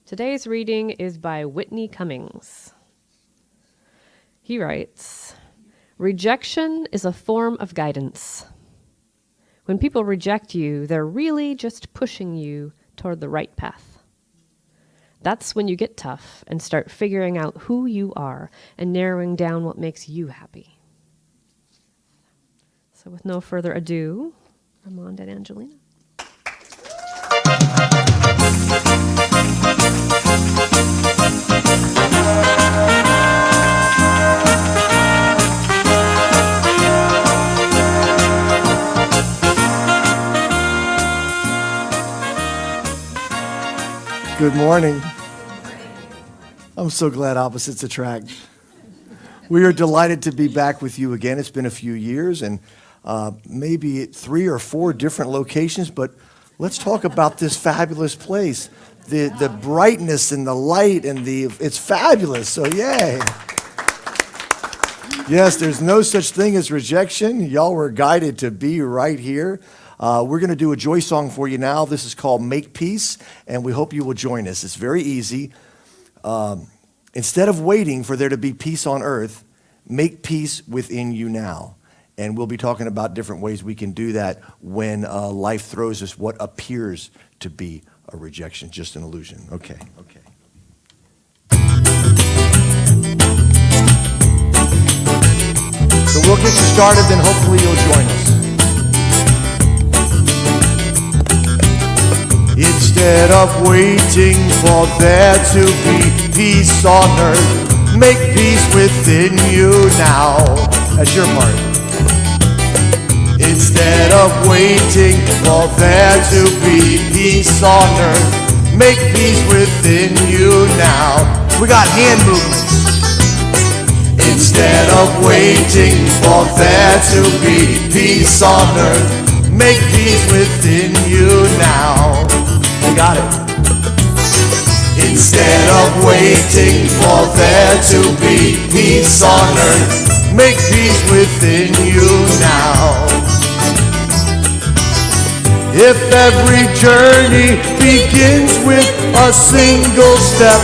Today's reading is by Whitney Cummings. He writes, "Rejection is a form of guidance. When people reject you, they're really just pushing you toward the right path. That's when you get tough and start figuring out who you are and narrowing down what makes you happy." So with no further ado, Armand and Angelina. Good morning. I'm so glad opposites attract. We are delighted to be back with you again. It's been a few years and maybe 3 or 4 different locations, but let's talk about this fabulous place. The brightness and the light and it's fabulous, so yay. Yes, there's no such thing as rejection. Y'all were guided to be right here. We're going to do a joy song for you now. This is called Make Peace, and we hope you will join us. It's very easy. Instead of waiting for there to be peace on earth, make peace within you now. And we'll be talking about different ways we can do that when life throws us what appears to be a rejection, just an illusion. Okay. So we'll get you started, then hopefully you'll join us. Instead of waiting for there to be peace on earth, make peace within you now. That's your part. Instead of waiting for there to be peace on earth, make peace within you now. We got hand movements. Instead of waiting for there to be peace on earth, make peace within you now. We got it. Instead of waiting for there to be peace on earth, make peace within you now. If every journey begins with a single step,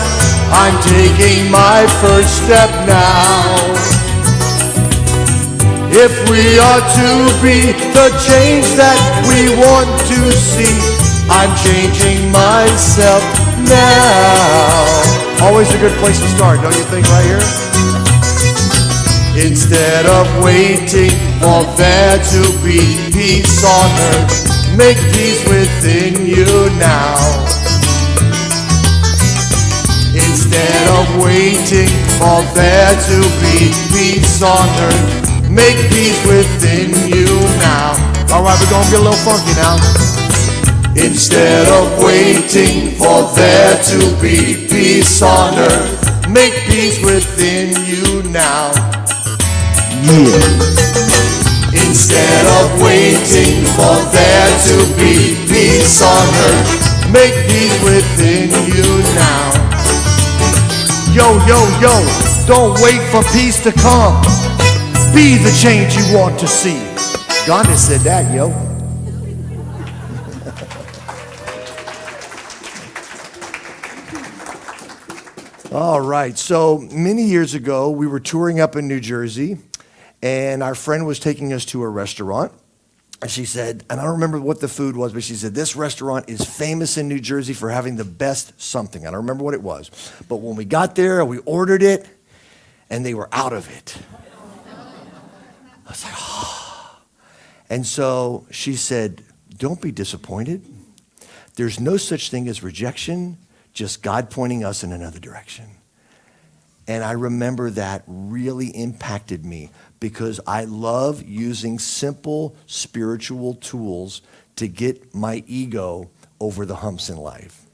I'm taking my first step now. If we are to be the change that we want to see, I'm changing myself now. Always a good place to start, don't you think, right here? Instead of waiting for there to be peace on earth, make peace within you now. Instead of waiting for there to be peace on earth, make peace within you now. All right, we're gonna get a little funky now. Instead of waiting for there to be peace on earth, make peace within you now. Yeah. Instead of waiting for there to be peace on earth, make peace within you now. Yo, don't wait for peace to come. Be the change you want to see. Gandhi said that, yo. All right, so many years ago, we were touring up in New Jersey, and our friend was taking us to a restaurant. And she said, and I don't remember what the food was, but she said, this restaurant is famous in New Jersey for having the best something. I don't remember what it was. But when we got there, we ordered it, and they were out of it. I was like, oh. And so she said, don't be disappointed. There's no such thing as rejection, just God pointing us in another direction. And I remember that really impacted me because I love using simple spiritual tools to get my ego over the humps in life.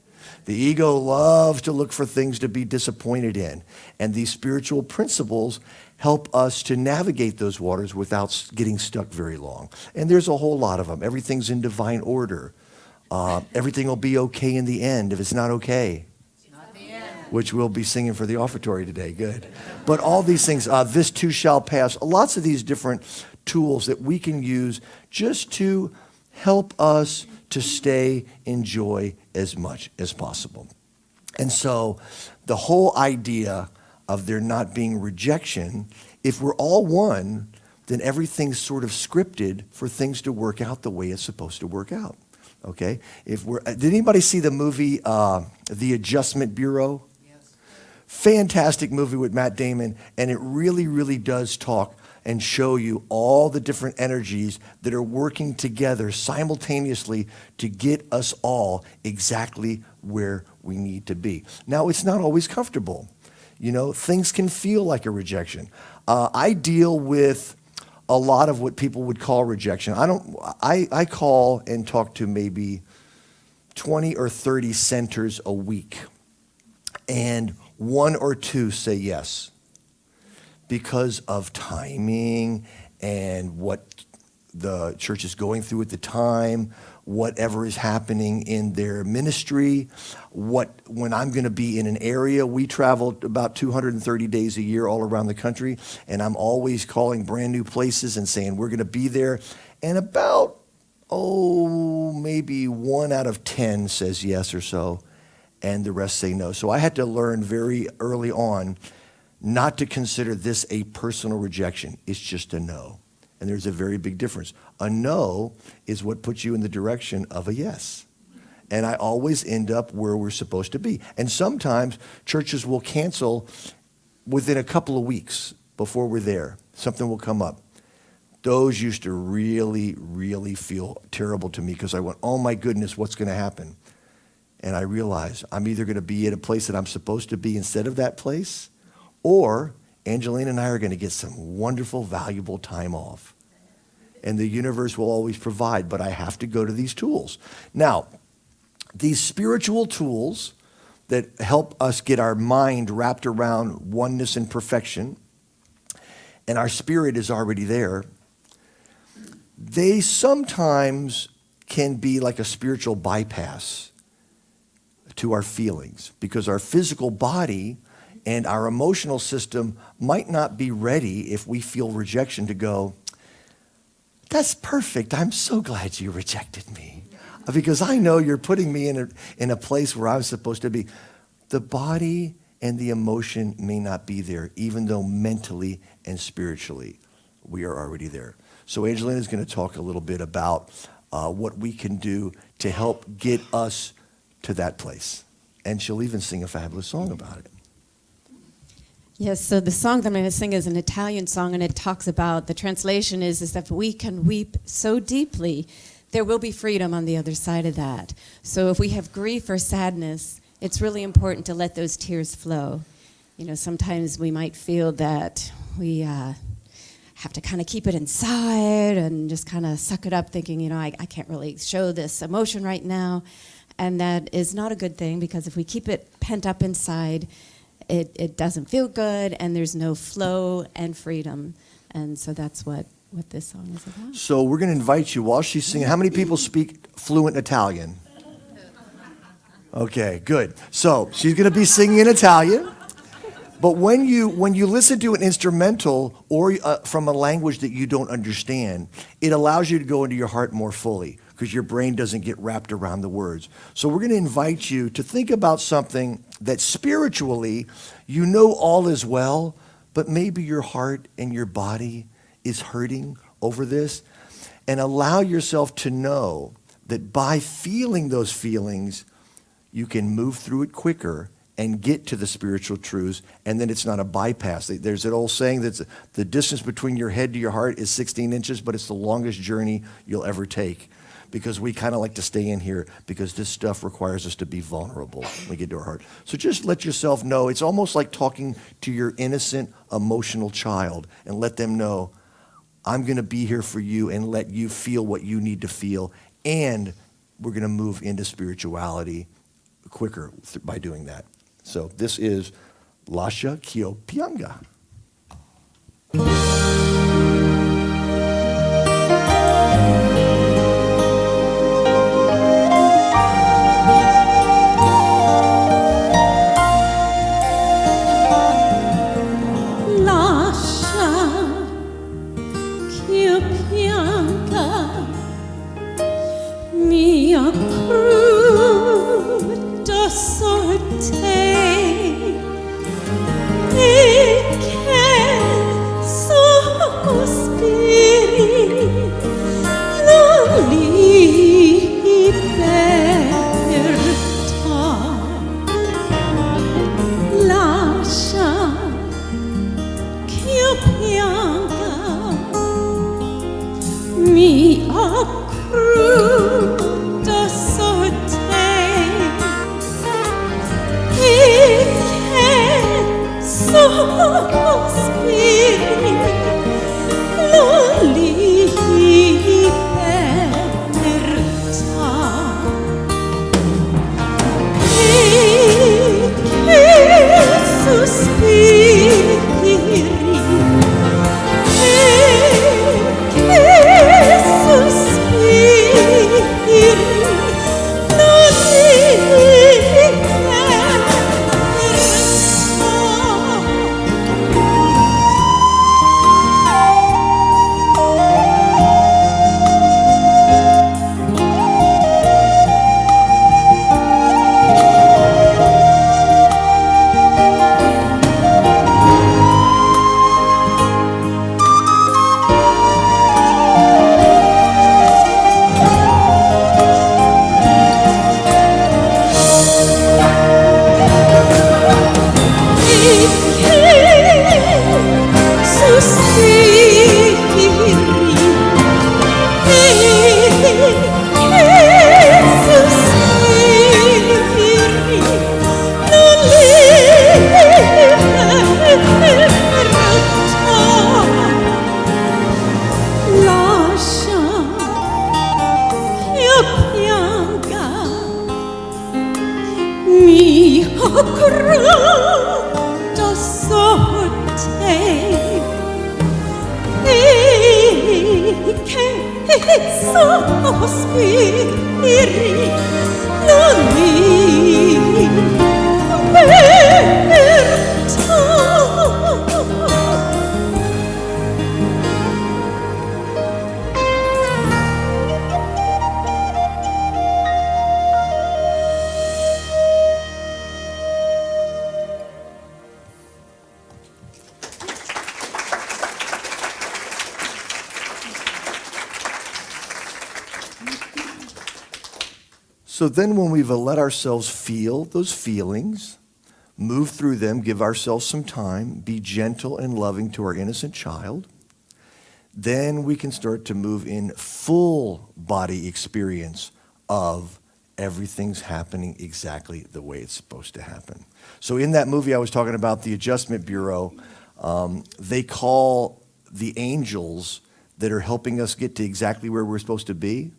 The ego loves to look for things to be disappointed in. And these spiritual principles help us to navigate those waters without getting stuck very long. And there's a whole lot of them. Everything's in divine order. Everything will be okay in the end if it's not okay. Which we'll be singing for the offertory today. Good. But all these things, this too shall pass. Lots of these different tools that we can use just to help us to stay in joy as much as possible. And so the whole idea of there not being rejection, if we're all one, then everything's sort of scripted for things to work out the way it's supposed to work out. Okay? Did anybody see the movie The Adjustment Bureau? Yes. Fantastic movie with Matt Damon, and it really, really does talk and show you all the different energies that are working together simultaneously to get us all exactly where we need to be. Now, it's not always comfortable. You know, things can feel like a rejection. I deal with a lot of what people would call rejection. I call and talk to maybe 20 or 30 centers a week, and 1 or 2 say yes, because of timing and what the church is going through at the time, whatever is happening in their ministry, when I'm going to be in an area. We travel about 230 days a year all around the country, and I'm always calling brand new places and saying we're going to be there. And about, maybe 1 out of 10 says yes or so, and the rest say no. So I had to learn very early on not to consider this a personal rejection. It's just a no. And there's a very big difference. A no is what puts you in the direction of a yes. And I always end up where we're supposed to be. And sometimes churches will cancel within a couple of weeks before we're there. Something will come up. Those used to really, really feel terrible to me, because I went, oh my goodness, what's going to happen? And I realized I'm either going to be at a place that I'm supposed to be instead of that place, or Angelina and I are going to get some wonderful, valuable time off. And the universe will always provide, but I have to go to these tools. Now, these spiritual tools that help us get our mind wrapped around oneness and perfection, and our spirit is already there, they sometimes can be like a spiritual bypass to our feelings, because our physical body and our emotional system might not be ready if we feel rejection to go, that's perfect. I'm so glad you rejected me, because I know you're putting me in a place where I'm supposed to be. The body and the emotion may not be there, even though mentally and spiritually we are already there. So Angelina is going to talk a little bit about what we can do to help get us to that place. And she'll even sing a fabulous song about it. Yes, so the song that I'm going to sing is an Italian song, and it talks about, the translation is that we can weep so deeply, there will be freedom on the other side of that. So if we have grief or sadness, it's really important to let those tears flow. You know, sometimes we might feel that we have to kind of keep it inside and just kind of suck it up, thinking, you know, I can't really show this emotion right now. And that is not a good thing, because if we keep it pent up inside, it doesn't feel good, and there's no flow and freedom. And so that's what this song is about. So we're going to invite you while she's singing. How many people speak fluent Italian? Okay, good. So she's going to be singing in Italian. But when you listen to an instrumental or from a language that you don't understand, it allows you to go into your heart more fully, because your brain doesn't get wrapped around the words. So we're going to invite you to think about something that spiritually you know all is well, but maybe your heart and your body is hurting over this. And allow yourself to know that by feeling those feelings, you can move through it quicker and get to the spiritual truths, and then it's not a bypass. There's an old saying that the distance between your head to your heart is 16 inches, but it's the longest journey you'll ever take, because we kind of like to stay in here, because this stuff requires us to be vulnerable when we get to our heart. So just let yourself know. It's almost like talking to your innocent, emotional child, and let them know, I'm going to be here for you and let you feel what you need to feel, and we're going to move into spirituality quicker by doing that. So this is Lascia Ch'io Pianga. Mia cruda So then when we've let ourselves feel those feelings, move through them, give ourselves some time, be gentle and loving to our innocent child, then we can start to move in full body experience of everything's happening exactly the way it's supposed to happen. So in that movie I was talking about, the Adjustment Bureau, they call the angels that are helping us get to exactly where we're supposed to be,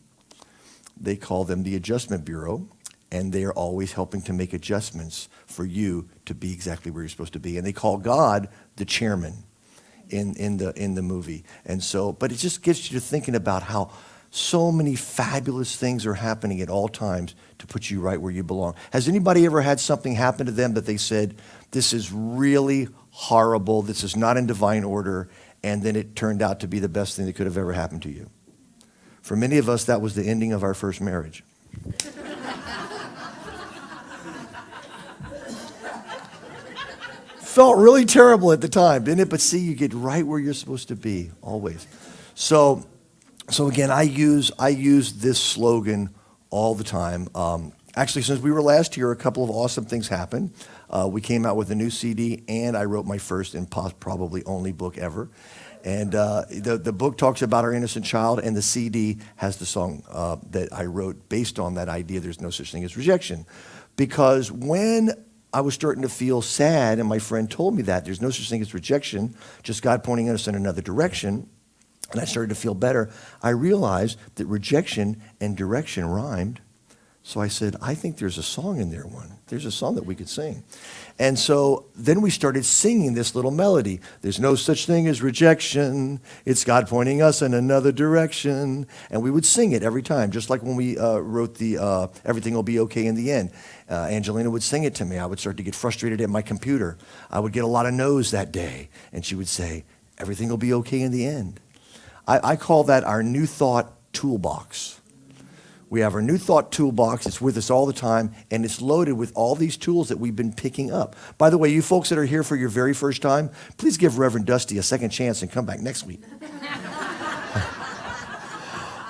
they call them the Adjustment Bureau, and they are always helping to make adjustments for you to be exactly where you're supposed to be. And they call God the chairman in the movie. And so, but it just gets you to thinking about how so many fabulous things are happening at all times to put you right where you belong. Has anybody ever had something happen to them that they said, this is really horrible, this is not in divine order, and then it turned out to be the best thing that could have ever happened to you? For many of us, that was the ending of our first marriage. Felt really terrible at the time, didn't it? But see, you get right where you're supposed to be, always. So again, I use this slogan all the time. Actually, since we were last here, a couple of awesome things happened. We came out with a new CD, and I wrote my first and probably only book ever. And the book talks about our innocent child, and the CD has the song that I wrote based on that idea, there's no such thing as rejection. Because when I was starting to feel sad, and my friend told me that there's no such thing as rejection, just God pointing us in another direction, and I started to feel better, I realized that rejection and direction rhymed. So I said, I think there's a song in there, There's a song that we could sing. And so then we started singing this little melody. There's no such thing as rejection. It's God pointing us in another direction. And we would sing it every time, just like when we wrote the Everything Will Be Okay in the End. Angelina would sing it to me. I would start to get frustrated at my computer. I would get a lot of no's that day. And she would say, everything will be okay in the end. I call that our New Thought toolbox. We have our new thought toolbox. It's with us all the time, and it's loaded with all these tools that we've been picking up. By the way, you folks that are here for your very first time, please give Reverend Dusty a second chance and come back next week.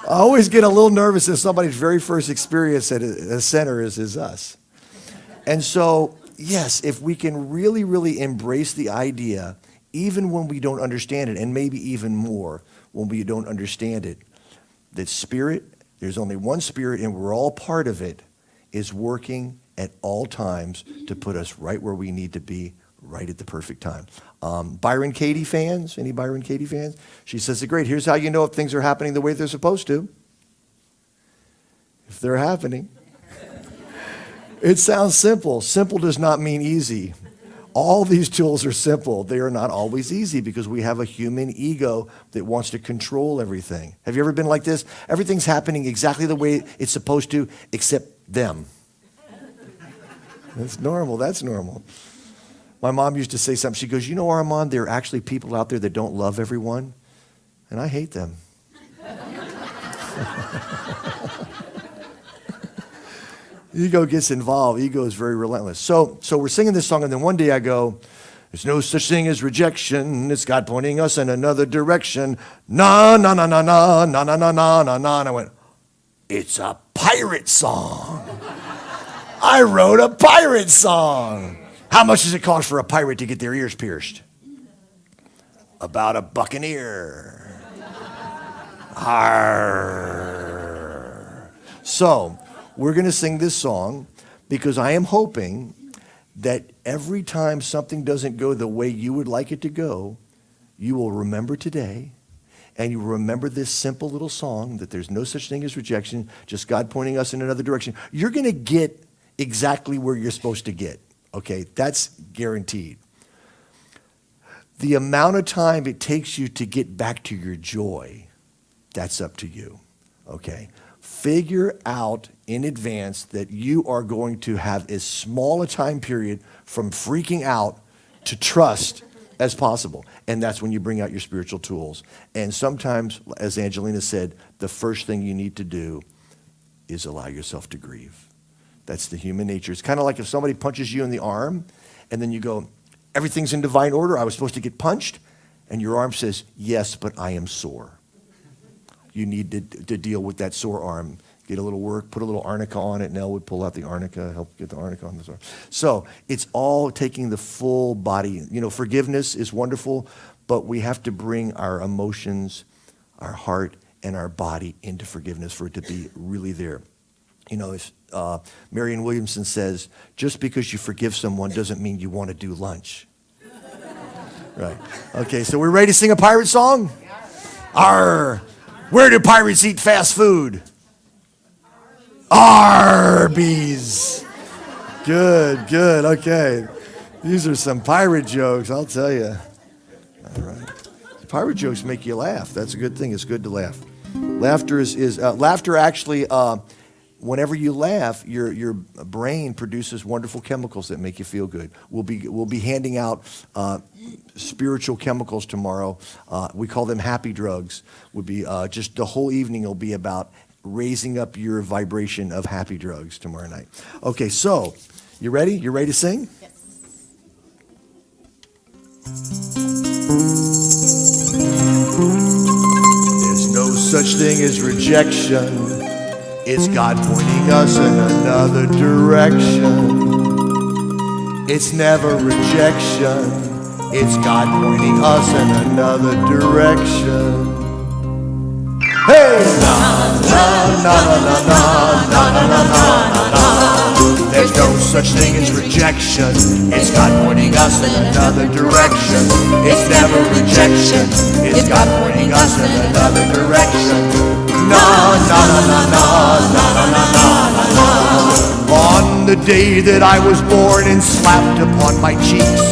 I always get a little nervous if somebody's very first experience at a center is us. And so, yes, if we can really, really embrace the idea, even when we don't understand it, and maybe even more when we don't understand it, that spirit, there's only one spirit and we're all part of it, is working at all times to put us right where we need to be, right at the perfect time. Byron Katie fans? Any Byron Katie fans? She says, great, here's how you know if things are happening the way they're supposed to. If they're happening. It sounds simple. Simple does not mean easy. All these tools are simple. They are not always easy because we have a human ego that wants to control everything. Have you ever been like this? Everything's happening exactly the way it's supposed to, except them. That's normal. That's normal. My mom used to say something. She goes, you know, Armand, there are actually people out there that don't love everyone, and I hate them. Ego gets involved. Ego is very relentless. So we're singing this song, and then one day I go, there's no such thing as rejection. It's God pointing us in another direction. Na, na, na, na, na, na, na, na, na, na, na. And I went, it's a pirate song. I wrote a pirate song. How much does it cost for a pirate to get their ears pierced? About a buccaneer. Arr. So, we're going to sing this song because I am hoping that every time something doesn't go the way you would like it to go, you will remember today and you will remember this simple little song that there's no such thing as rejection, just God pointing us in another direction. You're going to get exactly where you're supposed to get, okay? That's guaranteed. The amount of time it takes you to get back to your joy, that's up to you, okay? Figure out in advance that you are going to have as small a time period from freaking out to trust as possible. And that's when you bring out your spiritual tools. And sometimes, as Angelina said, the first thing you need to do is allow yourself to grieve. That's the human nature. It's kind of like if somebody punches you in the arm and then you go, everything's in divine order, I was supposed to get punched, and your arm says, yes, but I am sore. You need to deal with that sore arm. Get a little work, put a little arnica on it. Nell would pull out the arnica, help get the arnica on this arm. So it's all taking the full body. You know, forgiveness is wonderful, but we have to bring our emotions, our heart, and our body into forgiveness for it to be really there. You know, if Marianne Williamson says, just because you forgive someone doesn't mean you want to do lunch. Right. Okay, so we're ready to sing a pirate song? Arr! Where do pirates eat fast food? Arby's. Good, good, okay. These are some pirate jokes, I'll tell you. All right. Pirate jokes make you laugh. That's a good thing. It's good to laugh. Laughter laughter actually, whenever you laugh, your brain produces wonderful chemicals that make you feel good. We'll be handing out spiritual chemicals tomorrow. We call them happy drugs. Would be just the whole evening will be about raising up your vibration of happy drugs tomorrow night. Okay, so you ready? You ready to sing? Yes. There's no such thing as rejection. It's God pointing us in another direction. It's never rejection. It's God pointing us in another direction. Hey! Na, na, na, na, na, na, na, na, na, na. There's no such thing as rejection. It's God pointing us in another direction. It's never rejection. It's God pointing us in another direction. Na, na, na, na, na, na, na, na, na, na. On the day that I was born and slapped upon my cheeks,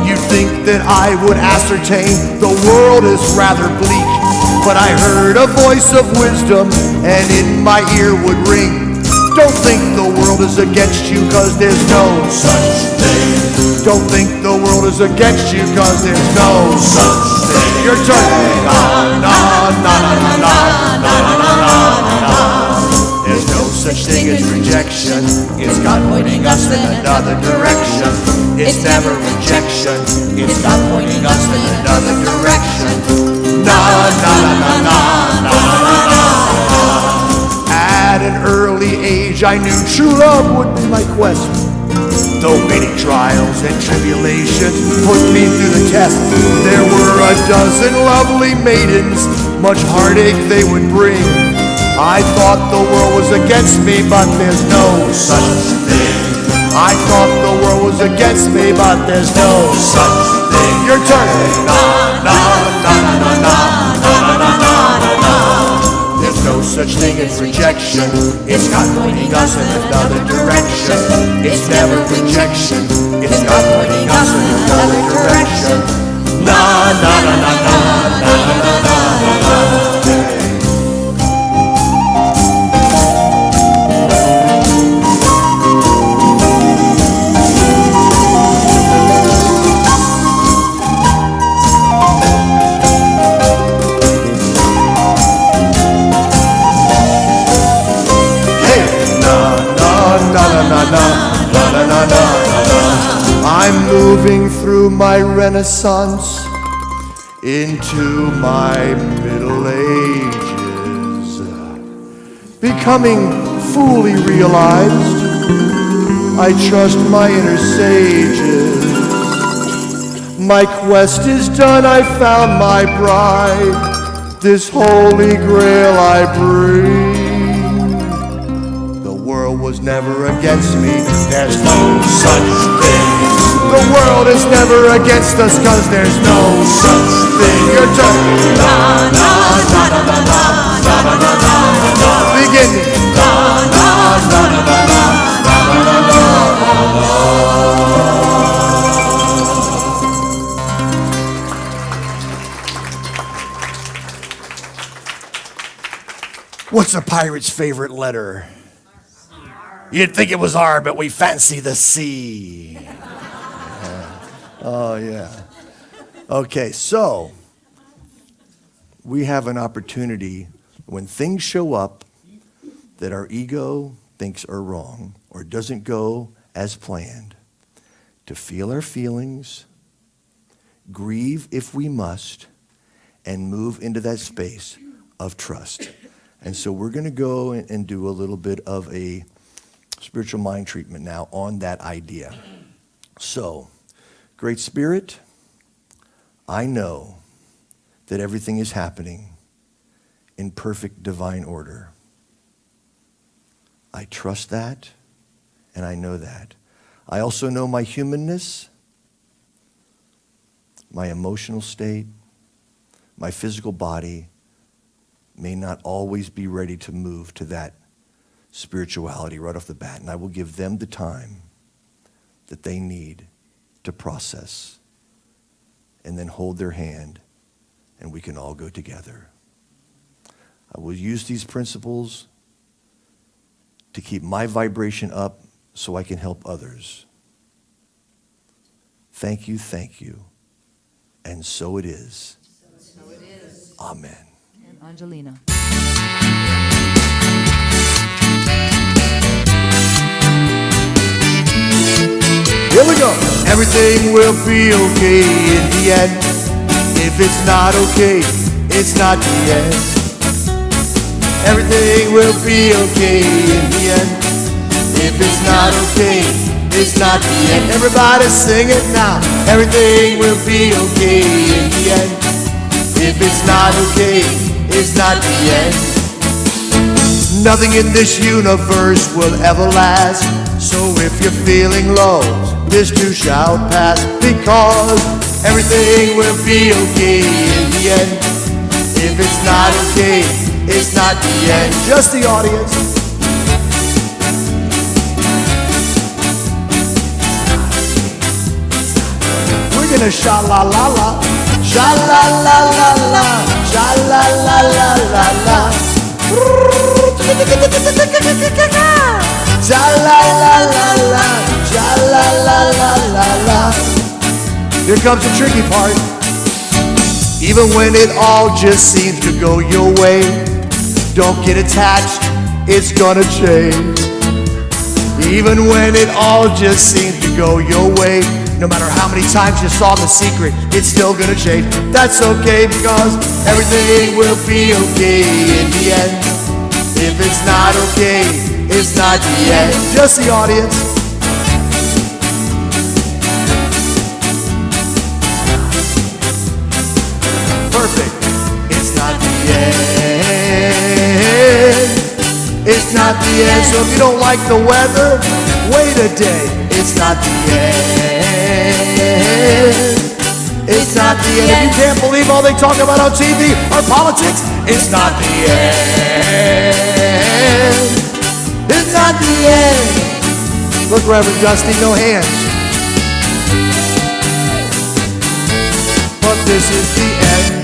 you'd think that I would ascertain the world is rather bleak. But I heard a voice of wisdom, and in my ear would ring, don't think the world is against you, cause there's no such thing. Don't think the world is against you, cause there's no such thing. Your turn. Na, na, na, na, na, na, na, na, na, na. There's such thing as rejection. It's God pointing us in another direction. It's never rejection. It's God pointing us in another direction. Na na na na na na na. At an early age, I knew true love would be my quest. Though many trials and tribulations put me through the test, there were a dozen lovely maidens, much heartache they would bring. I thought the world was against me, but there's no such thing. I thought the world was against me, but there's no such thing. Your turn. Na na na na na na na na na. There's no such thing as rejection. It's God pointing us in another direction. It's never rejection. It's God pointing us in another direction. Na na na na na na na na na. I'm moving through my renaissance into my middle ages, becoming fully realized. I trust my inner sages. My quest is done, I found my bride, this holy grail I bring. The world was never against me, there's no such thing. The world is never against us, cause there's no such thing. Your turn. Na na na na na na na na na na. Beginning. Na na na na na na na na na. What's a pirate's favorite letter? You'd think it was R, but we fancy the C. Oh, yeah. Okay, so we have an opportunity when things show up that our ego thinks are wrong or doesn't go as planned, to feel our feelings, grieve if we must, and move into that space of trust. And so we're going to go and do a little bit of a spiritual mind treatment now on that idea. So, Great Spirit, I know that everything is happening in perfect divine order. I trust that, and I know that. I also know my humanness, my emotional state, my physical body may not always be ready to move to that spirituality right off the bat, and I will give them the time that they need to process, and then hold their hand, and we can all go together. I will use these principles to keep my vibration up so I can help others. Thank you, and so it is. So it is. Amen. And Angelina. Here we go. Everything will be okay in the end. If it's not okay, it's not the end. Everything will be okay in the end. If it's not okay, it's not the end. Everybody sing it now. Everything will be okay in the end. If it's not okay, it's not the end. Nothing in this universe will ever last. So if you're feeling low, this too shall pass, because everything will be okay in the end. If it's not okay, it's not the end. Just the audience. We're gonna sha-la-la-la, sha-la-la-la-la, sha-la-la-la-la-la. Sha-la-la-la-la, sha-la-la-la-la-la. Here comes the tricky part. Even when it all just seems to go your way, don't get attached it's gonna change. Even when it all just seems to go your way, no matter how many times you saw The Secret, it's still gonna change. That's okay, because everything will be okay in the end. If it's not okay, it's not the end. Just the audience. Perfect. It's not the end. It's not the end. So if you don't like the weather, wait a day. It's not the end. It's not the end. If you can't believe all they talk about on TV or politics, it's not the end. It's not the end. Look, Reverend Dusty, no hands. But this is the end.